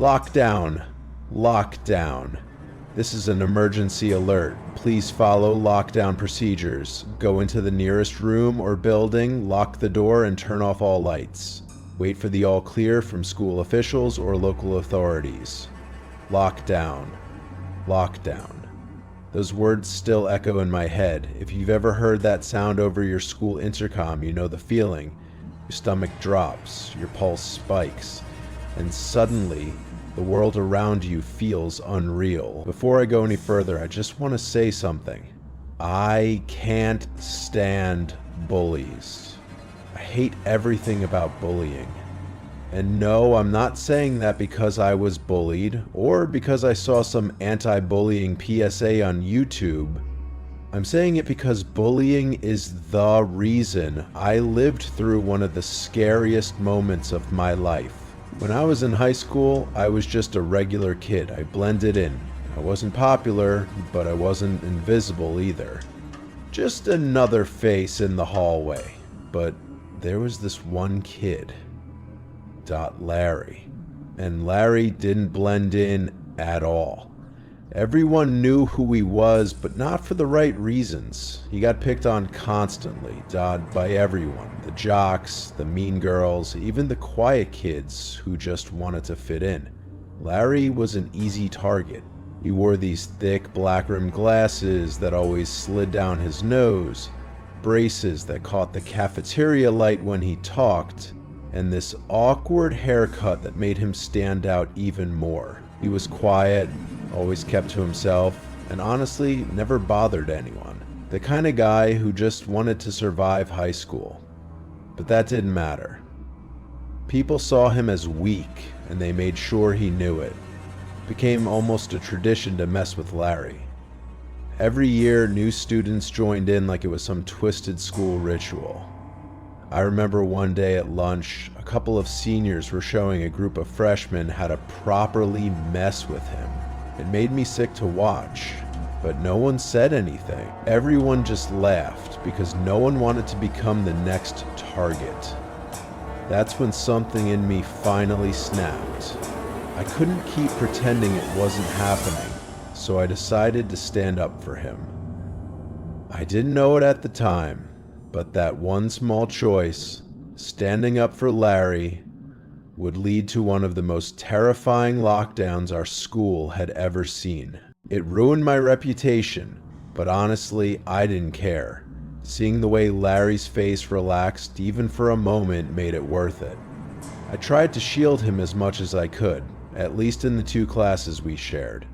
Lockdown. Lockdown. This is an emergency alert. Please follow lockdown procedures. Go into the nearest room or building, lock the door, and turn off all lights. Wait for the all clear from school officials or local authorities. Lockdown. Lockdown. Those words still echo in my head. If you've ever heard that sound over your school intercom, you know the feeling. Your stomach drops, your pulse spikes, and suddenly, the world around you feels unreal. Before I go any further, I just want to say something. I can't stand bullies. I hate everything about bullying. And no, I'm not saying that because I was bullied, or because I saw some anti-bullying PSA on YouTube. I'm saying it because bullying is the reason I lived through one of the scariest moments of my life. When I was in high school, I was just a regular kid. I blended in. I wasn't popular, but I wasn't invisible either. Just another face in the hallway. But there was this one kid. Larry. And Larry didn't blend in at all. Everyone knew who he was, but not for the right reasons. He got picked on constantly, by everyone. The jocks, the mean girls, even the quiet kids who just wanted to fit in. Larry was an easy target. He wore these thick black-rimmed glasses that always slid down his nose, braces that caught the cafeteria light when he talked, and this awkward haircut that made him stand out even more. He was quiet, always kept to himself, and honestly never bothered anyone. The kind of guy who just wanted to survive high school. But that didn't matter. People saw him as weak, and they made sure he knew it. It became almost a tradition to mess with Larry. Every year, new students joined in like it was some twisted school ritual. I remember one day at lunch, a couple of seniors were showing a group of freshmen how to properly mess with him. It made me sick to watch, but no one said anything. Everyone just laughed because no one wanted to become the next target. That's when something in me finally snapped. I couldn't keep pretending it wasn't happening, so I decided to stand up for him. I didn't know it at the time, but that one small choice, standing up for Larry, would lead to one of the most terrifying lockdowns our school had ever seen. It ruined my reputation, but honestly, I didn't care. Seeing the way Larry's face relaxed even for a moment made it worth it. I tried to shield him as much as I could, at least in the 2 classes we shared.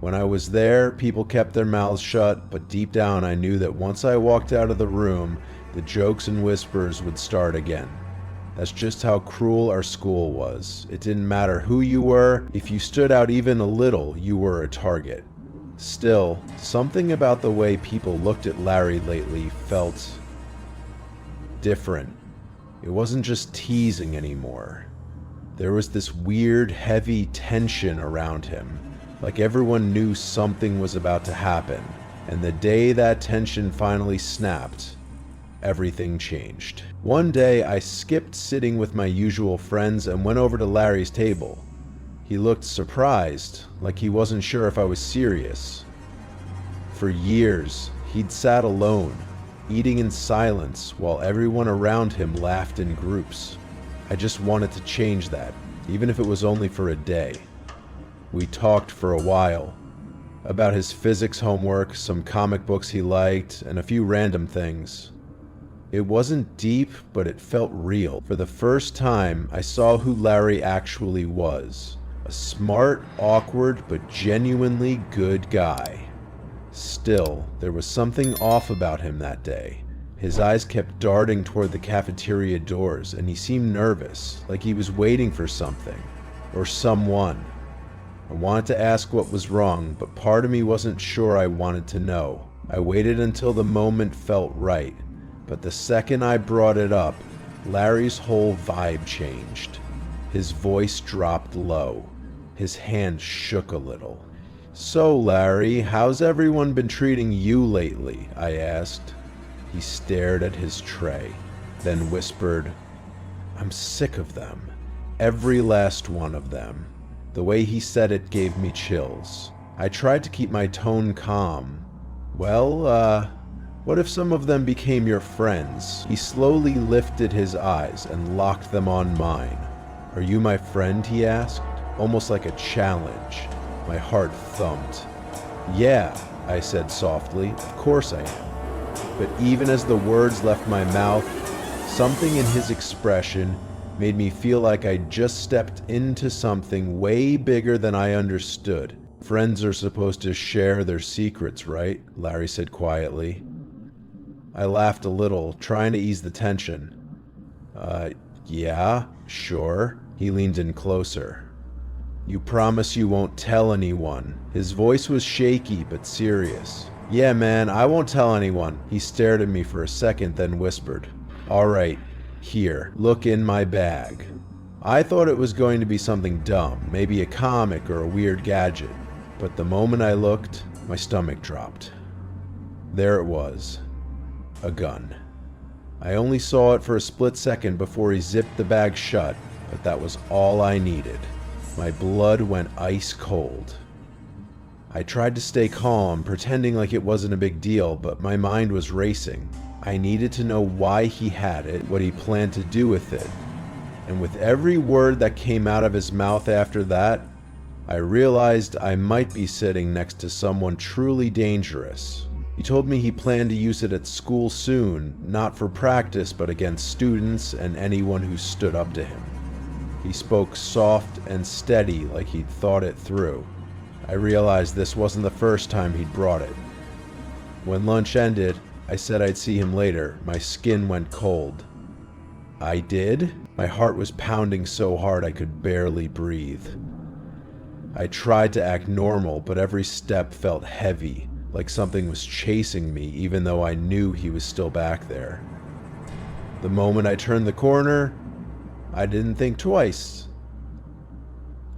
When I was there, people kept their mouths shut, but deep down I knew that once I walked out of the room, the jokes and whispers would start again. That's just how cruel our school was. It didn't matter who you were, if you stood out even a little, you were a target. Still, something about the way people looked at Larry lately felt different. It wasn't just teasing anymore. There was this weird, heavy tension around him, like everyone knew something was about to happen, and the day that tension finally snapped, everything changed. One day, I skipped sitting with my usual friends and went over to Larry's table. He looked surprised, like he wasn't sure if I was serious. For years, he'd sat alone, eating in silence while everyone around him laughed in groups. I just wanted to change that, even if it was only for a day. We talked for a while, about his physics homework, some comic books he liked, and a few random things. It wasn't deep, but it felt real. For the first time, I saw who Larry actually was. A smart, awkward, but genuinely good guy. Still, there was something off about him that day. His eyes kept darting toward the cafeteria doors, and he seemed nervous, like he was waiting for something, or someone. I wanted to ask what was wrong, but part of me wasn't sure I wanted to know. I waited until the moment felt right, but the second I brought it up, Larry's whole vibe changed. His voice dropped low. His hand shook a little. "So, Larry, how's everyone been treating you lately?" I asked. He stared at his tray, then whispered, "I'm sick of them. Every last one of them. The way he said it gave me chills. I tried to keep my tone calm. Well, what if some of them became your friends? He slowly lifted his eyes and locked them on mine. Are you my friend? He asked, almost like a challenge. My heart thumped. Yeah, I said softly, of course I am. But even as the words left my mouth, something in his expression made me feel like I'd just stepped into something way bigger than I understood. Friends are supposed to share their secrets, right? Larry said quietly. I laughed a little, trying to ease the tension. Yeah, sure. He leaned in closer. You promise you won't tell anyone? His voice was shaky but serious. Yeah, man, I won't tell anyone. He stared at me for a second, then whispered. All right, here, look in my bag. I thought it was going to be something dumb, maybe a comic or a weird gadget. But the moment I looked, my stomach dropped. There it was. A gun. I only saw it for a split second before he zipped the bag shut, but that was all I needed. My blood went ice cold. I tried to stay calm, pretending like it wasn't a big deal, but my mind was racing. I needed to know why he had it, what he planned to do with it. And with every word that came out of his mouth after that, I realized I might be sitting next to someone truly dangerous. He told me he planned to use it at school soon, not for practice, but against students and anyone who stood up to him. He spoke soft and steady, like he'd thought it through. I realized this wasn't the first time he'd brought it. When lunch ended, I said I'd see him later. My skin went cold. I did? My heart was pounding so hard I could barely breathe. I tried to act normal, but every step felt heavy, like something was chasing me, even though I knew he was still back there. The moment I turned the corner, I didn't think twice.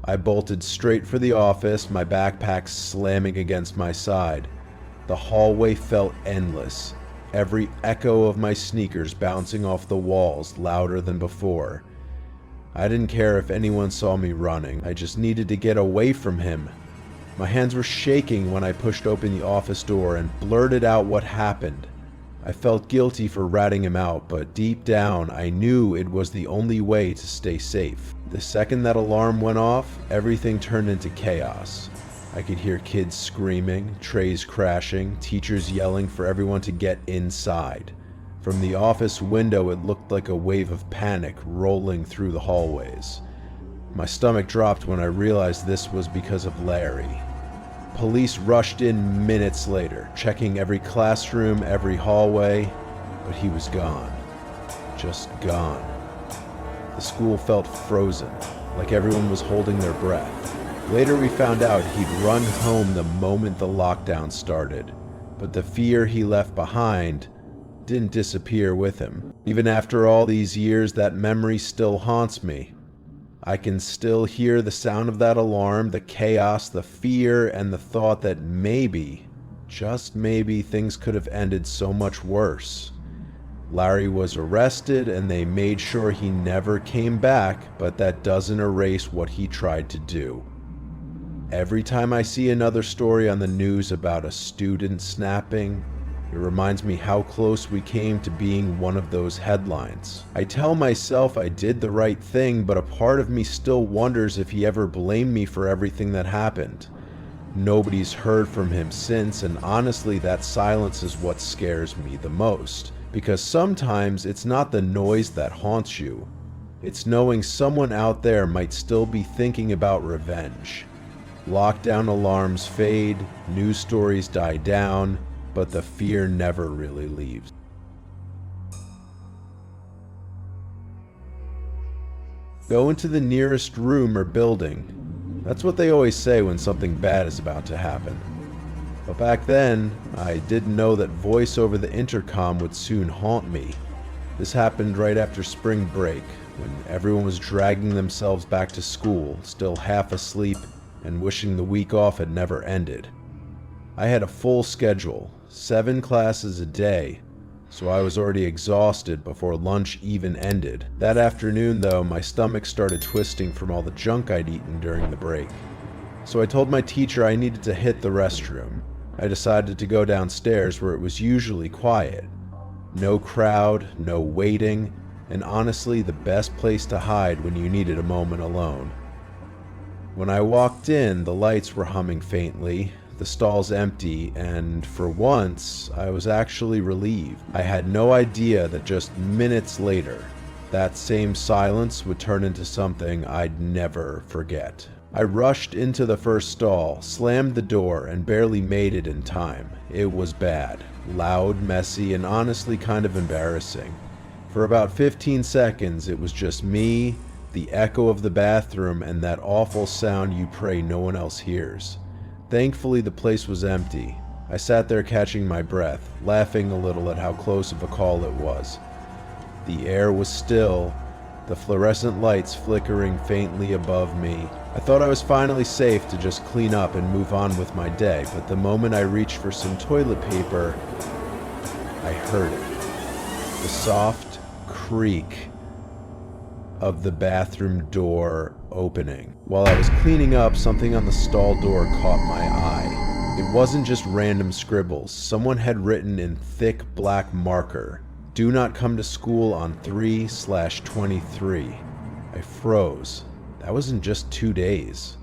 I bolted straight for the office, my backpack slamming against my side. The hallway felt endless, every echo of my sneakers bouncing off the walls louder than before. I didn't care if anyone saw me running, I just needed to get away from him. My hands were shaking when I pushed open the office door and blurted out what happened. I felt guilty for ratting him out, but deep down I knew it was the only way to stay safe. The second that alarm went off, everything turned into chaos. I could hear kids screaming, trays crashing, teachers yelling for everyone to get inside. From the office window, it looked like a wave of panic rolling through the hallways. My stomach dropped when I realized this was because of Larry. Police rushed in minutes later, checking every classroom, every hallway, but he was gone. Just gone. The school felt frozen, like everyone was holding their breath. Later we found out he'd run home the moment the lockdown started, but the fear he left behind didn't disappear with him. Even after all these years, that memory still haunts me. I can still hear the sound of that alarm, the chaos, the fear, and the thought that maybe, just maybe, things could have ended so much worse. Larry was arrested and they made sure he never came back, but that doesn't erase what he tried to do. Every time I see another story on the news about a student snapping, it reminds me how close we came to being one of those headlines. I tell myself I did the right thing, but a part of me still wonders if he ever blamed me for everything that happened. Nobody's heard from him since, and honestly, that silence is what scares me the most. Because sometimes it's not the noise that haunts you. It's knowing someone out there might still be thinking about revenge. Lockdown alarms fade, news stories die down, but the fear never really leaves. Go into the nearest room or building. That's what they always say when something bad is about to happen. But back then, I didn't know that voice over the intercom would soon haunt me. This happened right after spring break, when everyone was dragging themselves back to school, still half asleep and wishing the week off had never ended. I had a full schedule, 7 classes a day, so I was already exhausted before lunch even ended. That afternoon, though, my stomach started twisting from all the junk I'd eaten during the break. So I told my teacher I needed to hit the restroom. I decided to go downstairs where it was usually quiet. No crowd, no waiting, and honestly the best place to hide when you needed a moment alone. When I walked in, the lights were humming faintly, the stalls empty, and for once, I was actually relieved. I had no idea that just minutes later, that same silence would turn into something I'd never forget. I rushed into the first stall, slammed the door, and barely made it in time. It was bad, loud, messy, and honestly kind of embarrassing. For about 15 seconds, it was just me, the echo of the bathroom, and that awful sound you pray no one else hears. Thankfully, the place was empty. I sat there catching my breath, laughing a little at how close of a call it was. The air was still, the fluorescent lights flickering faintly above me. I thought I was finally safe to just clean up and move on with my day, but the moment I reached for some toilet paper, I heard it. The soft creak of the bathroom door opening. While I was cleaning up, something on the stall door caught my eye. It wasn't just random scribbles. Someone had written in thick black marker, "Do not come to school on 3/23. I froze. That was in just 2 days.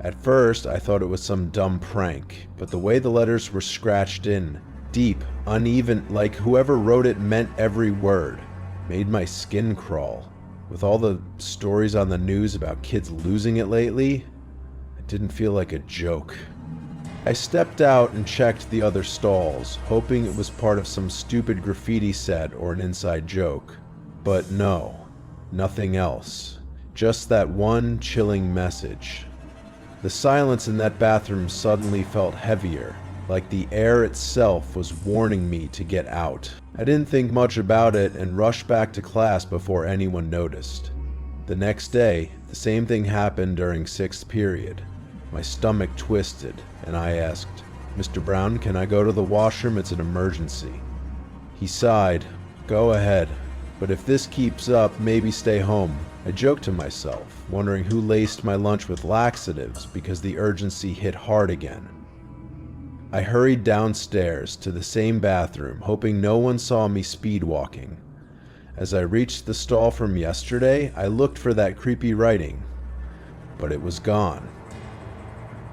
At first, I thought it was some dumb prank, but the way the letters were scratched in, deep, uneven, like whoever wrote it meant every word, made my skin crawl. With all the stories on the news about kids losing it lately, it didn't feel like a joke. I stepped out and checked the other stalls, hoping it was part of some stupid graffiti set or an inside joke. But no, nothing else. Just that one chilling message. The silence in that bathroom suddenly felt heavier, like the air itself was warning me to get out. I didn't think much about it and rushed back to class before anyone noticed. The next day, the same thing happened during 6th period. My stomach twisted, and I asked, "Mr. Brown, can I go to the washroom? It's an emergency." He sighed, "Go ahead, but if this keeps up, maybe stay home." I joked to myself, wondering who laced my lunch with laxatives because the urgency hit hard again. I hurried downstairs to the same bathroom, hoping no one saw me speed walking. As I reached the stall from yesterday, I looked for that creepy writing, but it was gone.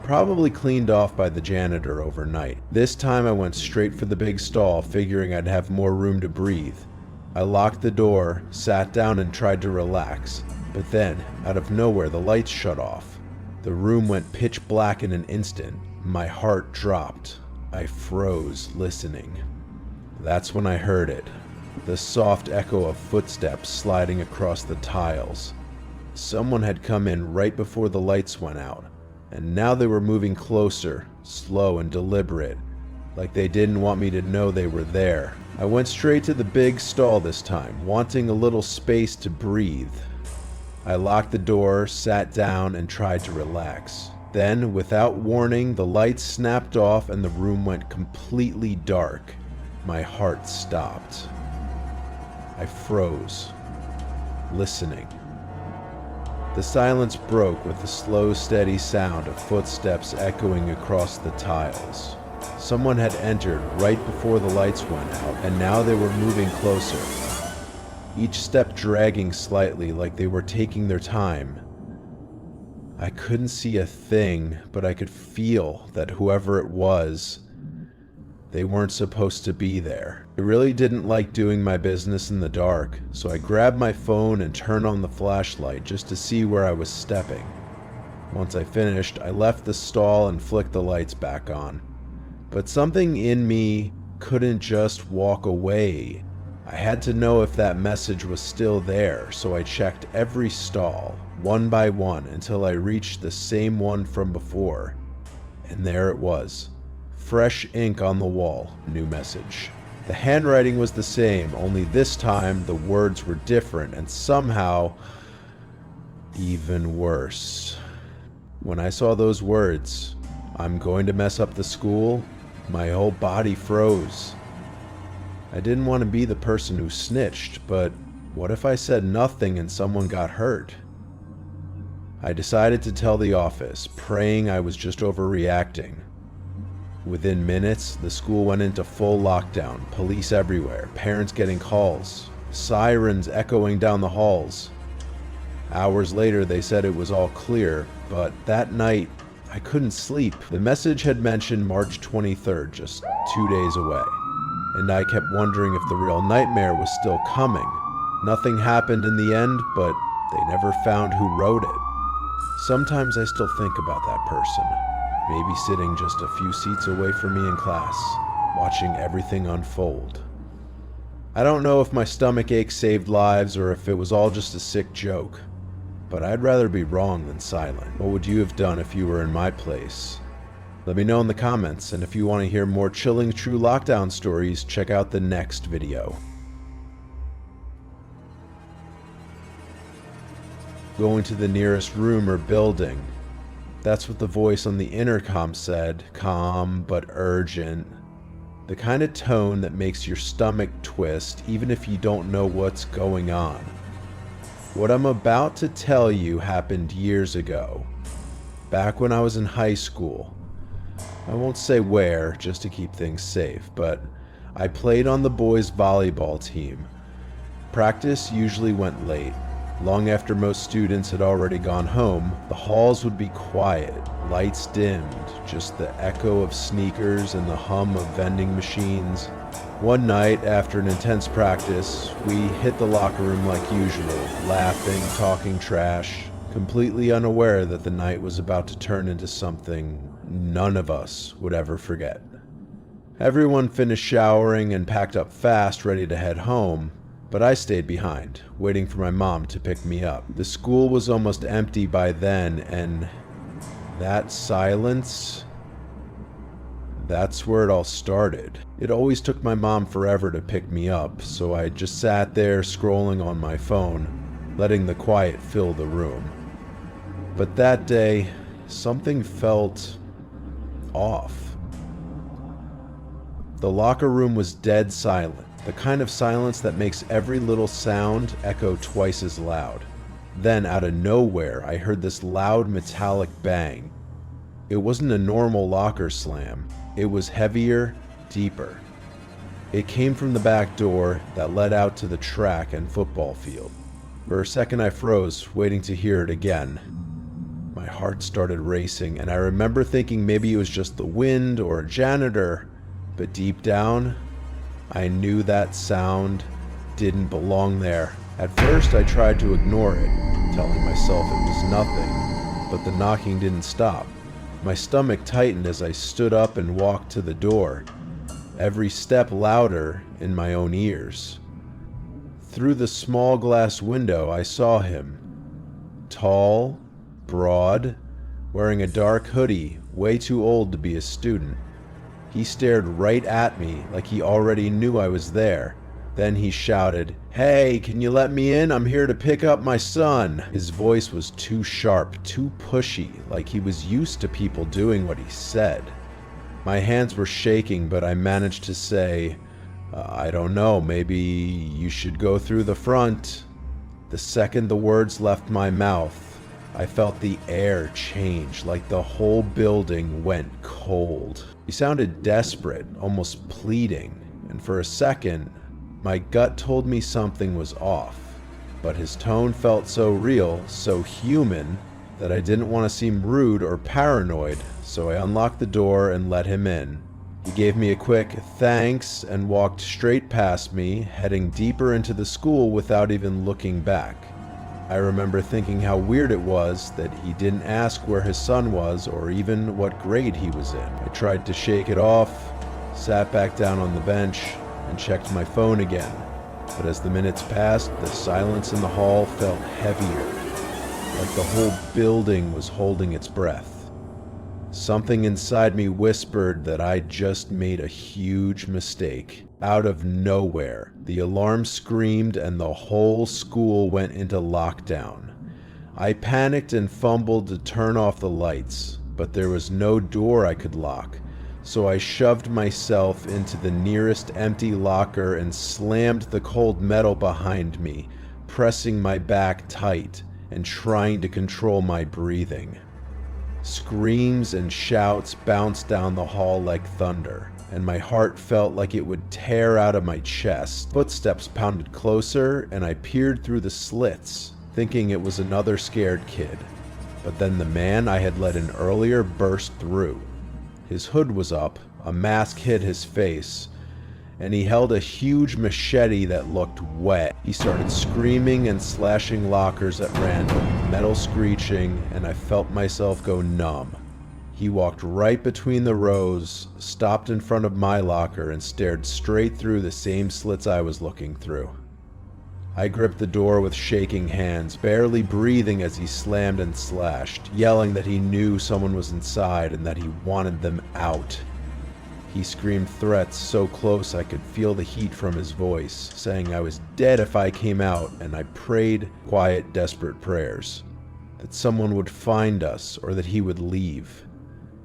Probably cleaned off by the janitor overnight. This time I went straight for the big stall, figuring I'd have more room to breathe. I locked the door, sat down, and tried to relax, but then, out of nowhere, the lights shut off. The room went pitch black in an instant. My heart dropped. I froze, listening. That's when I heard it. The soft echo of footsteps sliding across the tiles. Someone had come in right before the lights went out, and now they were moving closer, slow and deliberate, like they didn't want me to know they were there. I went straight to the big stall this time, wanting a little space to breathe. I locked the door, sat down, and tried to relax. Then, without warning, the lights snapped off and the room went completely dark. My heart stopped. I froze, listening. The silence broke with the slow, steady sound of footsteps echoing across the tiles. Someone had entered right before the lights went out, and now they were moving closer. Each step dragging slightly, like they were taking their time. I couldn't see a thing, but I could feel that whoever it was, they weren't supposed to be there. I really didn't like doing my business in the dark, so I grabbed my phone and turned on the flashlight just to see where I was stepping. Once I finished, I left the stall and flicked the lights back on. But something in me couldn't just walk away. I had to know if that message was still there, so I checked every stall, one by one, until I reached the same one from before. And there it was. Fresh ink on the wall, new message. The handwriting was the same, only this time the words were different and somehow even worse. When I saw those words, "I'm going to mess up the school," my whole body froze. I I didn't want to be the person who snitched, but what if I said nothing and someone got hurt? I decided to tell the office, praying I was just overreacting. Within minutes, the school went into full lockdown, police everywhere, parents getting calls, sirens echoing down the halls. Hours later, they said it was all clear, but that night, I couldn't sleep. The message had mentioned March 23rd, just 2 days away, and I kept wondering if the real nightmare was still coming. Nothing happened in the end, but they never found who wrote it. Sometimes I still think about that person, maybe sitting just a few seats away from me in class, watching everything unfold. I don't know if my stomach ache saved lives or if it was all just a sick joke, but I'd rather be wrong than silent. What would you have done if you were in my place? Let me know in the comments, and if you want to hear more chilling true lockdown stories, check out the next video. Going to the nearest room or building. That's what the voice on the intercom said, calm but urgent. The kind of tone that makes your stomach twist even if you don't know what's going on. What I'm about to tell you happened years ago, back when I was in high school. I won't say where, just to keep things safe, but I played on the boys' volleyball team. Practice usually went late. Long after most students had already gone home, the halls would be quiet, lights dimmed, just the echo of sneakers and the hum of vending machines. One night, after an intense practice, we hit the locker room like usual, laughing, talking trash, completely unaware that the night was about to turn into something none of us would ever forget. Everyone finished showering and packed up fast, ready to head home, but I stayed behind, waiting for my mom to pick me up. The school was almost empty by then, and that silence, that's where it all started. It always took my mom forever to pick me up, so I just sat there scrolling on my phone, letting the quiet fill the room. But that day, something felt off. The locker room was dead silent, the kind of silence that makes every little sound echo twice as loud. Then, out of nowhere, I heard this loud metallic bang. It wasn't a normal locker slam. It was heavier, deeper. It came from the back door that led out to the track and football field. For a second I froze, waiting to hear it again. My heart started racing, and I remember thinking maybe it was just the wind or a janitor, but deep down, I knew that sound didn't belong there. At first I tried to ignore it, telling myself it was nothing, but the knocking didn't stop. My stomach tightened as I stood up and walked to the door, every step louder in my own ears. Through the small glass window I saw him. Tall, broad, wearing a dark hoodie, way too old to be a student. He stared right at me like he already knew I was there. Then he shouted, "Hey, can you let me in? I'm here to pick up my son." His voice was too sharp, too pushy, like he was used to people doing what he said. My hands were shaking, but I managed to say, I don't know, maybe you should go through the front. The second the words left my mouth, I felt the air change, like the whole building went cold. He sounded desperate, almost pleading, and for a second, my gut told me something was off, but his tone felt so real, so human, that I didn't want to seem rude or paranoid, so I unlocked the door and let him in. He gave me a quick thanks and walked straight past me, heading deeper into the school without even looking back. I remember thinking how weird it was that he didn't ask where his son was or even what grade he was in. I tried to shake it off, sat back down on the bench, and checked my phone again. But as the minutes passed, the silence in the hall felt heavier, like the whole building was holding its breath. Something inside me whispered that I'd just made a huge mistake. Out of nowhere, the alarm screamed and the whole school went into lockdown. I panicked and fumbled to turn off the lights, but there was no door I could lock, so I shoved myself into the nearest empty locker and slammed the cold metal behind me, pressing my back tight and trying to control my breathing. Screams and shouts bounced down the hall like thunder, and my heart felt like it would tear out of my chest. Footsteps pounded closer, and I peered through the slits, thinking it was another scared kid. But then the man I had let in earlier burst through. His hood was up, a mask hid his face, and he held a huge machete that looked wet. He started screaming and slashing lockers at random, metal screeching, and I felt myself go numb. He walked right between the rows, stopped in front of my locker, and stared straight through the same slits I was looking through. I gripped the door with shaking hands, barely breathing as he slammed and slashed, yelling that he knew someone was inside and that he wanted them out. He screamed threats so close I could feel the heat from his voice, saying I was dead if I came out, and I prayed quiet, desperate prayers. That someone would find us or that he would leave.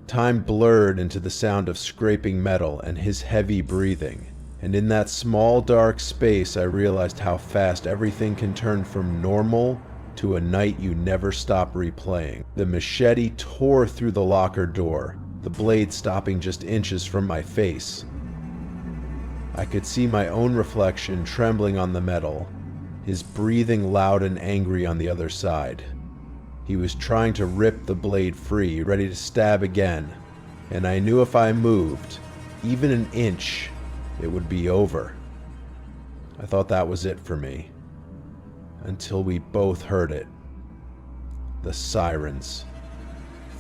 Time blurred into the sound of scraping metal and his heavy breathing, and in that small dark space I realized how fast everything can turn from normal to a night you never stop replaying. The machete tore through the locker door, the blade stopping just inches from my face. I could see my own reflection trembling on the metal, his breathing loud and angry on the other side. He was trying to rip the blade free, ready to stab again, and I knew if I moved, even an inch, it would be over. I thought that was it for me, until we both heard it. The sirens.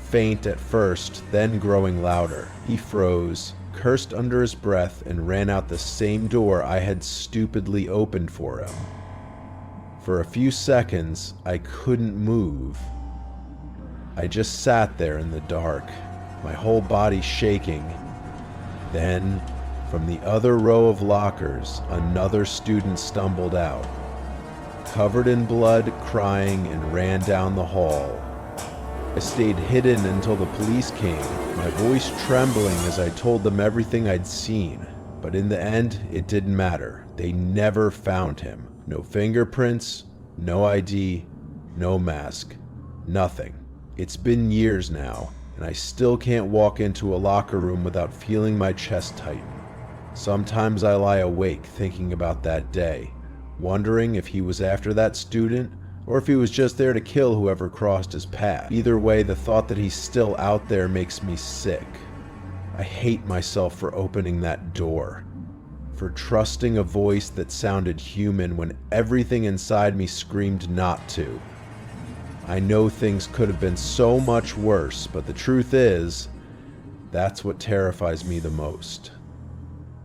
Faint at first, then growing louder. He froze, cursed under his breath, and ran out the same door I had stupidly opened for him. For a few seconds, I couldn't move. I just sat there in the dark, my whole body shaking. Then, from the other row of lockers, another student stumbled out, covered in blood, crying, and ran down the hall. I stayed hidden until the police came, my voice trembling as I told them everything I'd seen. But in the end, it didn't matter. They never found him. No fingerprints, no ID, no mask, nothing. It's been years now, and I still can't walk into a locker room without feeling my chest tighten. Sometimes I lie awake thinking about that day, wondering if he was after that student, or if he was just there to kill whoever crossed his path. Either way, the thought that he's still out there makes me sick. I hate myself for opening that door, for trusting a voice that sounded human when everything inside me screamed not to. I know things could have been so much worse, but the truth is, that's what terrifies me the most.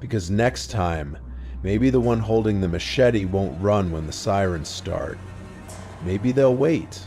Because next time, maybe the one holding the machete won't run when the sirens start. Maybe they'll wait.